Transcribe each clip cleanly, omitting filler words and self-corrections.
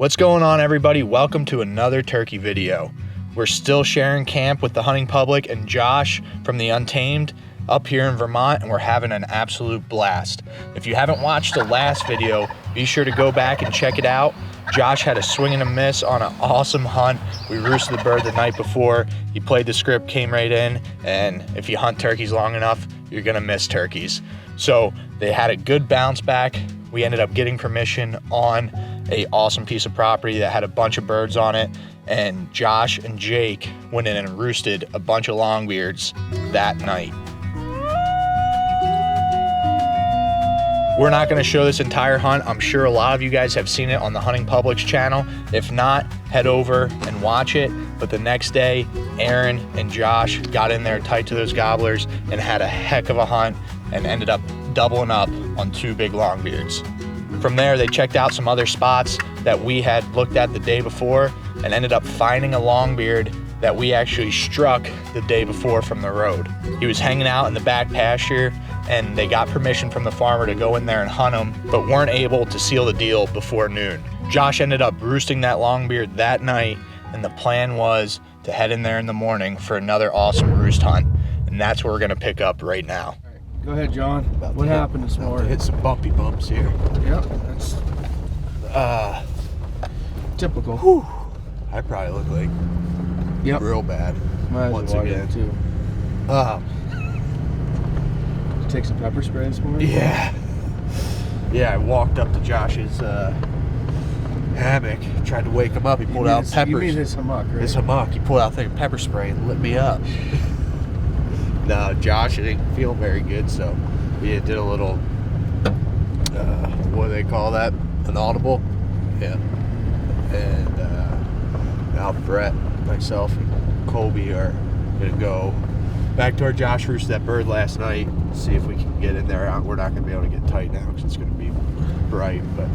What's going on, everybody? Welcome to another turkey video. We're still sharing camp with the hunting public and Josh from the Untamed up here in Vermont, and we're having an absolute blast. If you haven't watched the last video, be sure to go back and check it out. Josh had a swing and a miss on an awesome hunt. We roosted the bird the night before. He played the script, came right in, and if you hunt turkeys long enough, you're gonna miss turkeys. So they had a good bounce back. We ended up getting permission on a awesome piece of property that had a bunch of birds on it, and Josh and Jake went in and roosted a bunch of longbeards that night. We're not gonna show this entire hunt. I'm sure a lot of you guys have seen it on the Hunting Public's channel. If not, head over and watch it. But the next day, Aaron and Josh got in there tight to those gobblers and had a heck of a hunt and ended up doubling up on 2 big longbeards. From there, they checked out some other spots that we had looked at the day before and ended up finding a longbeard that we actually struck the day before from the road. He was hanging out in the back pasture, and they got permission from the farmer to go in there and hunt him, but weren't able to seal the deal before noon. Josh ended up roosting that longbeard that night, and the plan was to head in there in the morning for another awesome roost hunt, and that's where we're gonna pick up right now. Go ahead, John. What happened this morning? Hit some bumpy bumps here. Yep, that's typical. Whew. I probably look like real bad. Once again, too. Take some pepper spray this morning? Yeah. Yeah, I walked up to Josh's hammock, tried to wake him up. He pulled out peppers. You mean his hammock, right? His hammock. He pulled out a thing of pepper spray and lit me up. No, Josh didn't feel very good, so we did a little, what do they call that? An audible? Yeah. And now Brett, myself, and Colby are gonna go back to our Josh roosted that bird last night, see if we can get in there. We're not gonna be able to get tight now because it's gonna be bright, but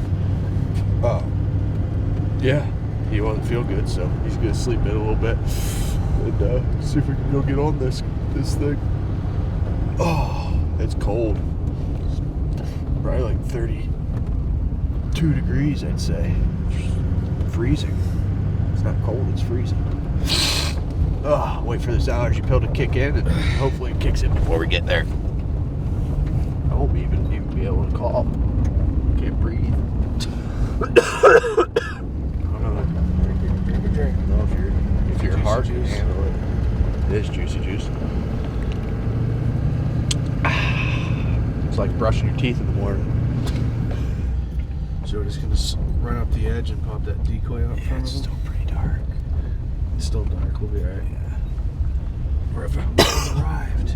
yeah, he doesn't feel good, so he's gonna sleep in a little bit and see if we can go get on this thing. Oh, it's cold. It's probably like 32 degrees, I'd say. Freezing. It's not cold, it's freezing. Oh, wait for this allergy pill to kick in, and hopefully it kicks in before we get there. I won't even be able to cough. Can't breathe. I don't know if your heart can handle it. It is juicy juice. It's like brushing your teeth in the morning. So we're just gonna run up the edge and pop that decoy out front of It's him? still pretty dark. It's still dark, we'll be alright. Yeah. We've arrived.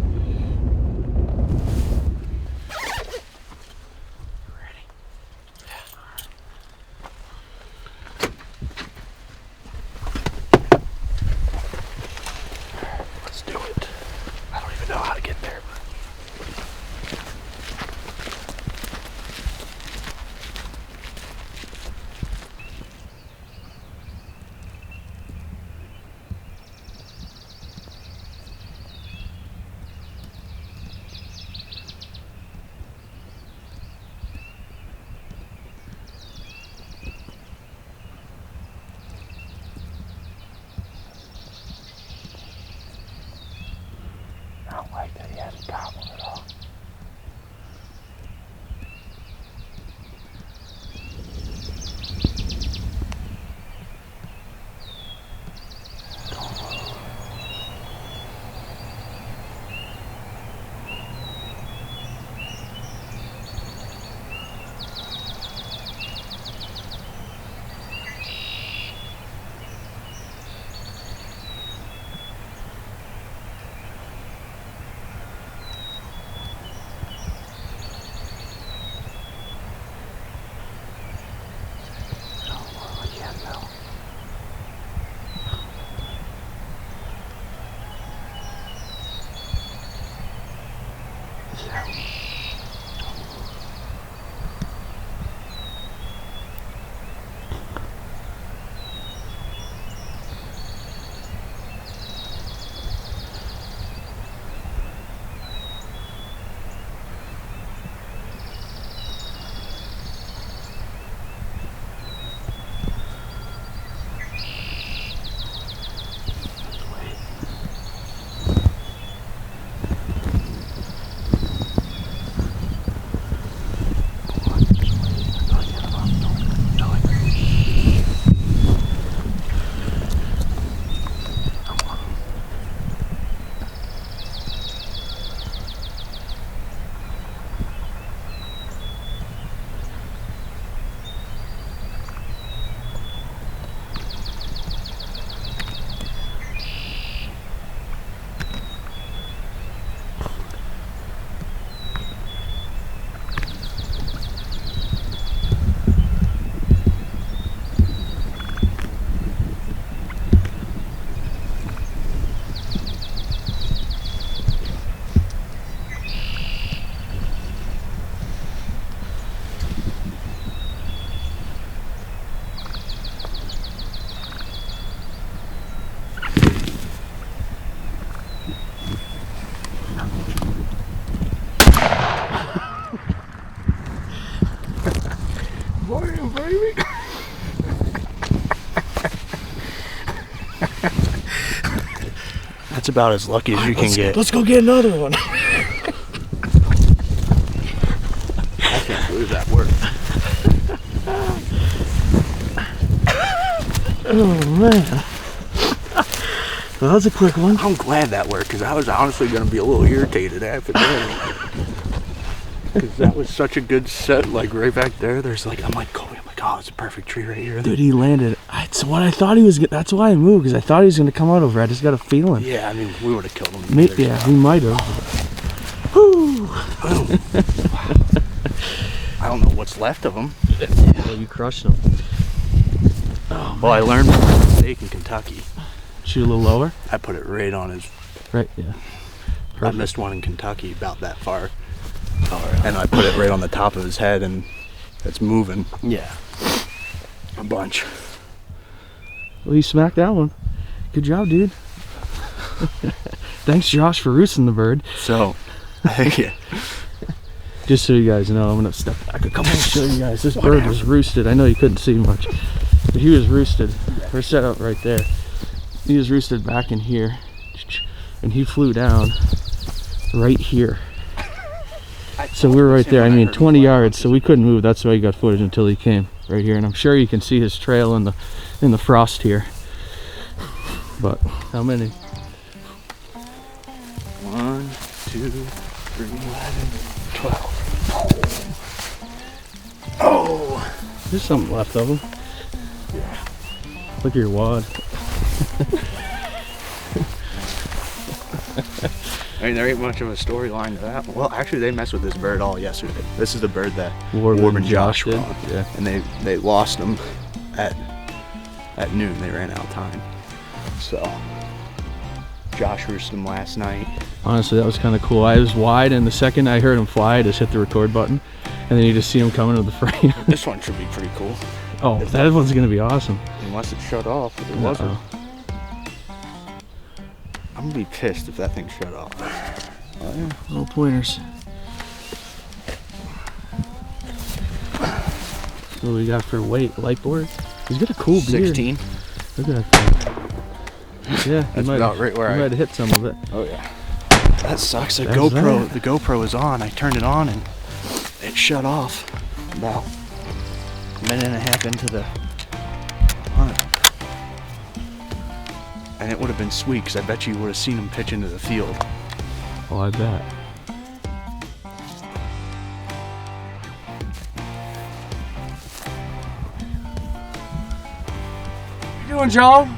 Ready? Yeah. Let's do it. I don't even know how to get there, but I don't like that he hasn't gobbled at all. That's about as lucky as you can get. Let's go get another one. I can't believe that worked. Oh man. Well, that was a quick one. I'm glad that worked because I was honestly going to be a little irritated after that. Because that was such a good set, like right back there. There's like, I'm like, Colby, I'm like, oh, it's a perfect tree right here. Dude, he landed. That's what I thought he was. That's why I moved, because I thought he was going to come out over. I just got a feeling. Yeah, I mean, we would have killed him. Yeah, we might have. Whew. I don't know what's left of him. Yeah, you crushed him. Oh, well, I learned from my mistake in Kentucky. Shoot a little lower? I put it right on his. Right, yeah. Perfect. I missed one in Kentucky about that far. Oh, and I put it right on the top of his head, and it's moving. Yeah. A bunch. Well, you smacked that one. Good job, dude. Thanks, Josh, for roosting the bird. So, yeah. Just so you guys know, I'm gonna step back a couple and show you guys. This bird was roosted. I know you couldn't see much, but he was roosted. We're set up right there. He was roosted back in here, and he flew down right here. So we were right there. I mean, 20 yards. So we couldn't move. That's why he got footage until he came right here. And I'm sure you can see his trail in the frost here. But how many? 1, 2, 3, 11, 12. Oh! There's something left of him. Yeah. Look at your wad. I mean, there ain't much of a storyline to that. Well, actually, they messed with this bird all yesterday. This is the bird that Warb and Josh did. were on. Yeah. And they lost him at noon. They ran out of time. So, Josh roosted him last night. Honestly, that was kind of cool. I was wide, and the second I heard him fly, I just hit the record button, and then you just see him coming to the frame. This one should be pretty cool. Oh, that one's gonna be awesome. Unless it shut off. It wasn't. I'm gonna be pissed if that thing shut off. Oh, yeah. Little pointers. What do we got for weight? Light board? He's got a cool beard. 16. Look at that thing. Yeah, That's about right where I might have hit some of it. Oh yeah. That sucks. The That's GoPro. that. The GoPro is on. I turned it on and it shut off about a minute and a half into the hunt. And it would have been sweet because I bet you would have seen him pitch into the field. Oh, I bet. What you doing, John?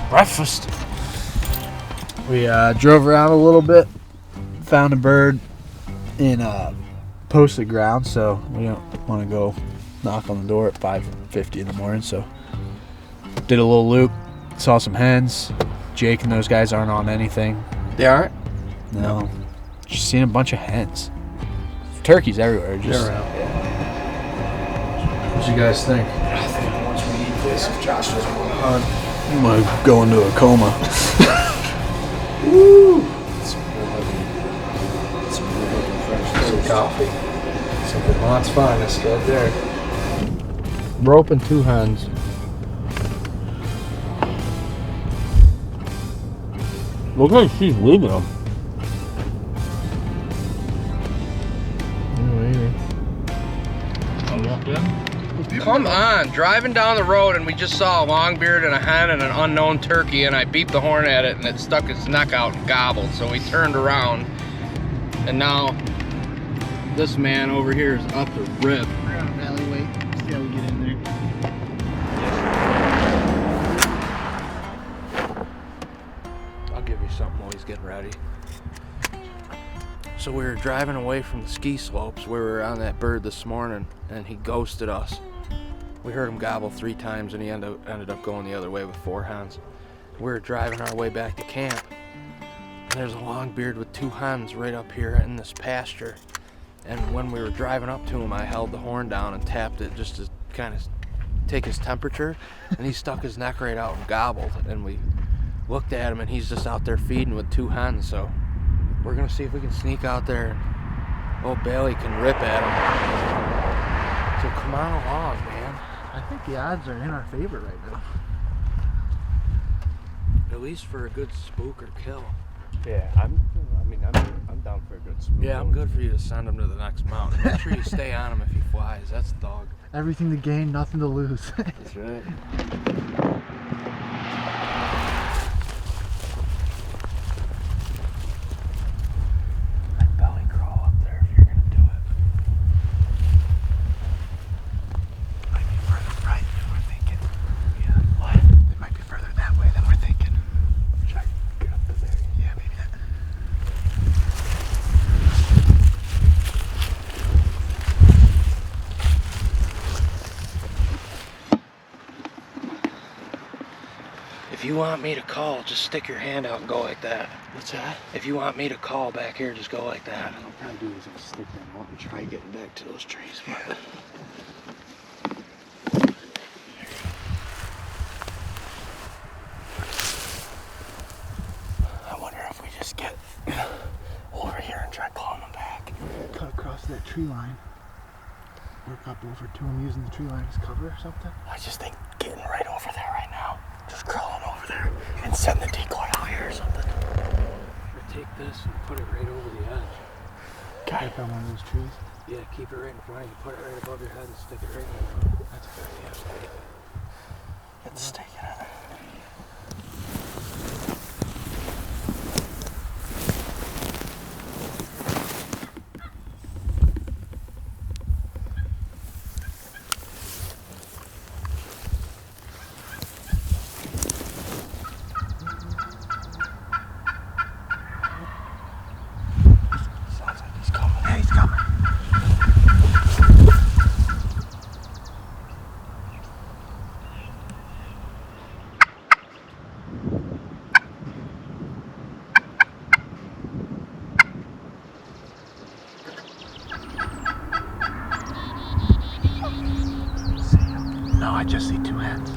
Breakfast. We drove around a little bit, found a bird in posted ground, so we don't want to go knock on the door at 5:50 in the morning. So did a little loop, saw some hens. Jake and those guys aren't on anything. They aren't? No, just seen a bunch of hens. Turkeys everywhere. Just What you guys think? I think once we eat this, if Josh doesn't want to hunt, I'm gonna go into a coma. Woo! Some coffee. Some Vermont's finest right there. Rope and 2 hens. Looks like she's leaving them. Come on, driving down the road and we just saw a longbeard and a hen and an unknown turkey, and I beeped the horn at it and it stuck its neck out and gobbled. So we turned around and now this man over here is up the rib. We're on an alleyway. See how we get in there. I'll give you something while he's getting ready. So we were driving away from the ski slopes. We were on that bird this morning and he ghosted us. We heard him gobble 3 times and he ended up going the other way with 4 hens. We were driving our way back to camp and there's a longbeard with 2 hens right up here in this pasture. And when we were driving up to him, I held the horn down and tapped it just to kind of take his temperature, and he stuck his neck right out and gobbled. And we looked at him and he's just out there feeding with 2 hens. So we're gonna see if we can sneak out there and old Bailey can rip at him. So come on along, man. I think the odds are in our favor right now. At least for a good spook or kill. Yeah, I'm down for a good spook. Yeah, I'm good for you to send him to the next mountain. Make sure you stay on him if he flies. That's the dog. Everything to gain, nothing to lose. That's right. Like belly crawl up there if you're gonna do it. Might be further right than we're thinking. Yeah. What? It might be further that way than we're thinking. Try to get up to there. Yeah, maybe that. If you want me to call, just stick your hand out and go like that. What's that? If you want me to call back here, just go like that. What I'll probably do is I'll stick them out and try getting back to those trees. But I wonder if we just get over here and try calling them back. Cut across that tree line. Work up over to him using the tree line as cover or something. I just think getting right over there right now. Just crawling over there and send the decoy out here or something. Or take this and put it right over the edge. Okay. Up on one of those trees. Yeah, keep it right in front of you. Put it right above your head and stick it right in front. That's a good idea. Get the stake in it. Sounds like he's coming. Yeah, he's coming. No, I just see two heads.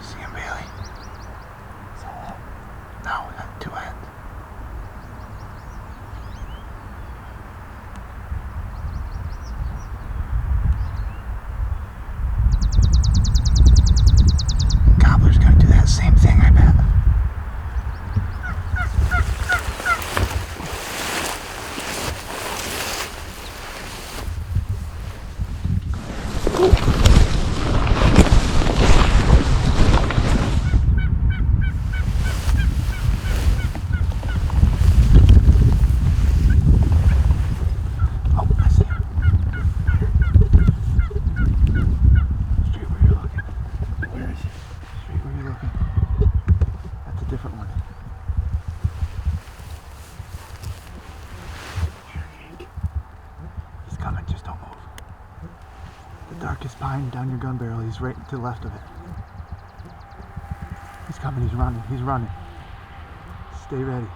See him, Bailey? No, we got two heads. Gobbler's gonna do that same thing, I bet. Oh, I see him. Straight where you're looking. where is he? Straight where you're looking. That's a different one. He's coming, just don't move. The darkest pine down your gun barrel, he's right to the left of it. He's coming, he's running, he's running. Stay ready.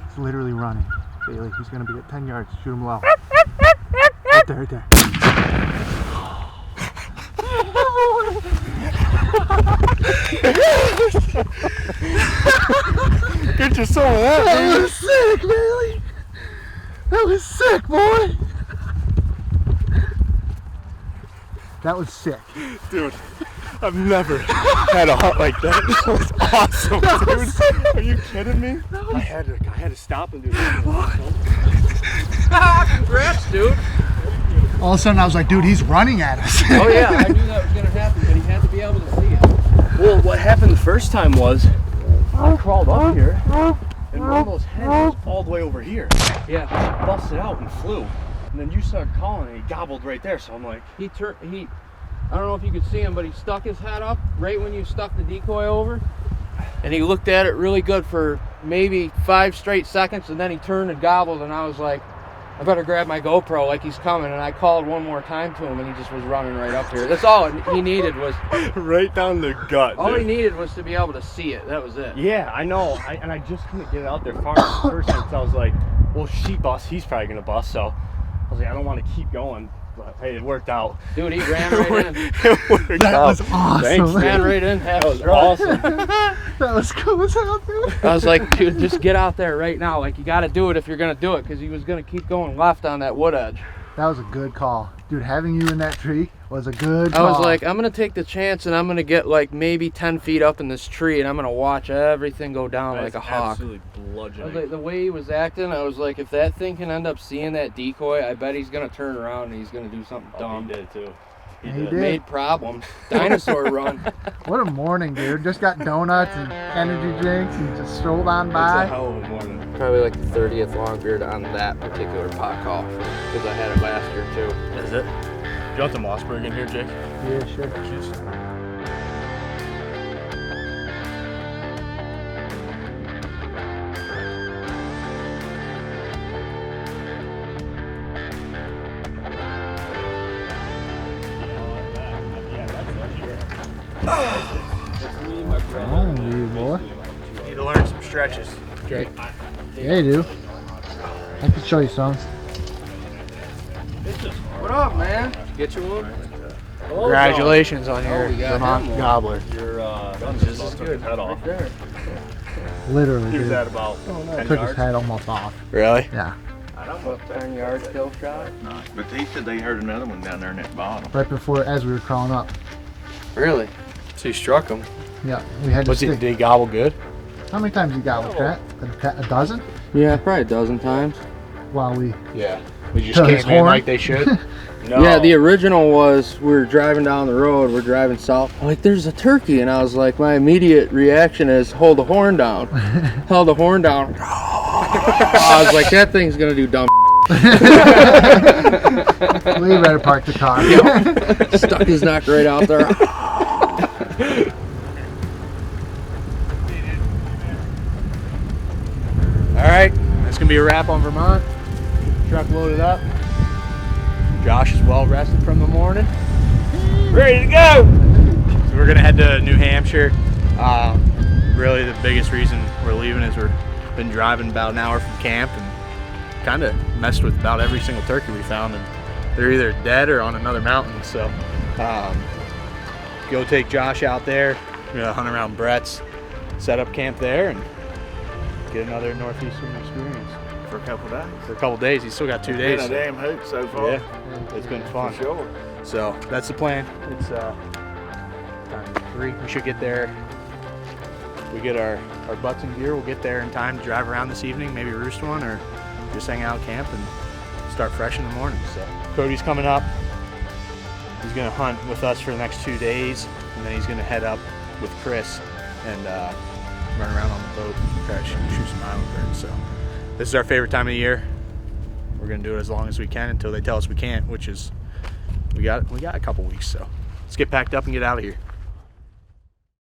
He's literally running. Bailey, he's gonna be at 10 yards, shoot him low. Right there, right there. Get you some of that, That was sick, Bailey! That was sick, boy! That was sick. dude. I've never had a hunt like that. That was awesome, dude. Are you kidding me? I had to stop and do that. Congrats, dude. All of a sudden I was like, dude, he's running at us. Oh yeah, I knew that was gonna happen, but he had to be able to see it. Well, what happened the first time was I crawled up here and one of those heads was all the way over here. Yeah. Busted out and flew. And then you started calling and he gobbled right there. So I'm like, I don't know if you could see him, but he stuck his head up right when you stuck the decoy over. And he looked at it really good for maybe 5 straight seconds, and then he turned and gobbled, and I was like, I better grab my GoPro, like he's coming. And I called one more time to him, and he just was running right up here. That's all he needed was, right down the gut. all he dude. needed was to be able to see it. That was it. Yeah, I know. And I just couldn't get it out there far enough the first time. So I was like, well, if she busts, he's probably going to bust. So I was like, I don't want to keep going. But hey, it worked out. Dude, he ran right in. It worked That out. was awesome. Thanks, dude. Ran right in, half That was strut. awesome. That was cool as hell, dude. I was like, dude, just get out there right now. Like, you got to do it if you're going to do it, because he was going to keep going left on that wood edge. That was a good call. Dude, having you in that tree was a good I call. was like, I'm gonna take the chance and I'm gonna get like maybe 10 feet up in this tree and I'm gonna watch everything go down like a hawk. Absolutely I was bludgeoning. like, the way he was acting, I was like, if that thing can end up seeing that decoy, I bet he's gonna turn around and he's gonna do something dumb. He did too. He He did. did. Made problems. Dinosaur run. What a morning, dude. Just got donuts and energy drinks and just strolled on It's a by. hell of a morning. Probably like the 30th longbeard on that particular pot call because I had it last year too. Is it? Do you want the Mossberg in here, Jake? Yeah, sure. Oh, you boy. Need to learn some stretches, Jake. Yeah, you do. I can show you some. What up, man? Get you one? Congratulations on your we got Vermont him one. Gobbler. Your gun just about took his head off. There. Literally, He was dude. at about 10 Took his yards. head almost off. Really? Yeah. What, 10 yard kill shot? But they said they heard another one down there in that bottom. Right before, as we were crawling up. Really? So you struck him. Yeah, we had to Was he, stick. did he gobble good? How many times you got with that? A dozen? Yeah, probably a dozen times. While we Yeah. We just Took came his in horn. like they should. No. Yeah, the original was we were driving down the road, we're driving south. I'm like, there's a turkey, and I was like, my immediate reaction is hold the horn down. Held the horn down. I was like, that thing's gonna do dumb. we better park the car. Stuck his neck right out there. All right, that's gonna be a wrap on Vermont. Truck loaded up. Josh is well rested from the morning. Ready to go! So we're gonna head to New Hampshire. Really the biggest reason we're leaving is we've been driving about an hour from camp and kind of messed with about every single turkey we found, and they're either dead or on another mountain. So go take Josh out there, we're gonna hunt around Brett's, set up camp there, and get another northeastern experience For a couple days. for a couple days. He's still got 2 days. Been a damn hoot so far. Yeah, it's been fun. For sure. So that's the plan. It's time 3. We should get there. We get our butts in gear. We'll get there in time to drive around this evening, maybe roost one, or just hang out at camp and start fresh in the morning. So Cody's coming up. He's gonna hunt with us for the next 2 days, and then he's gonna head up with Chris and run around on the boat and try to shoot some island birds. So this is our favorite time of the year. We're gonna do it as long as we can until they tell us we can't, which is we got a couple weeks. So let's get packed up and get out of here.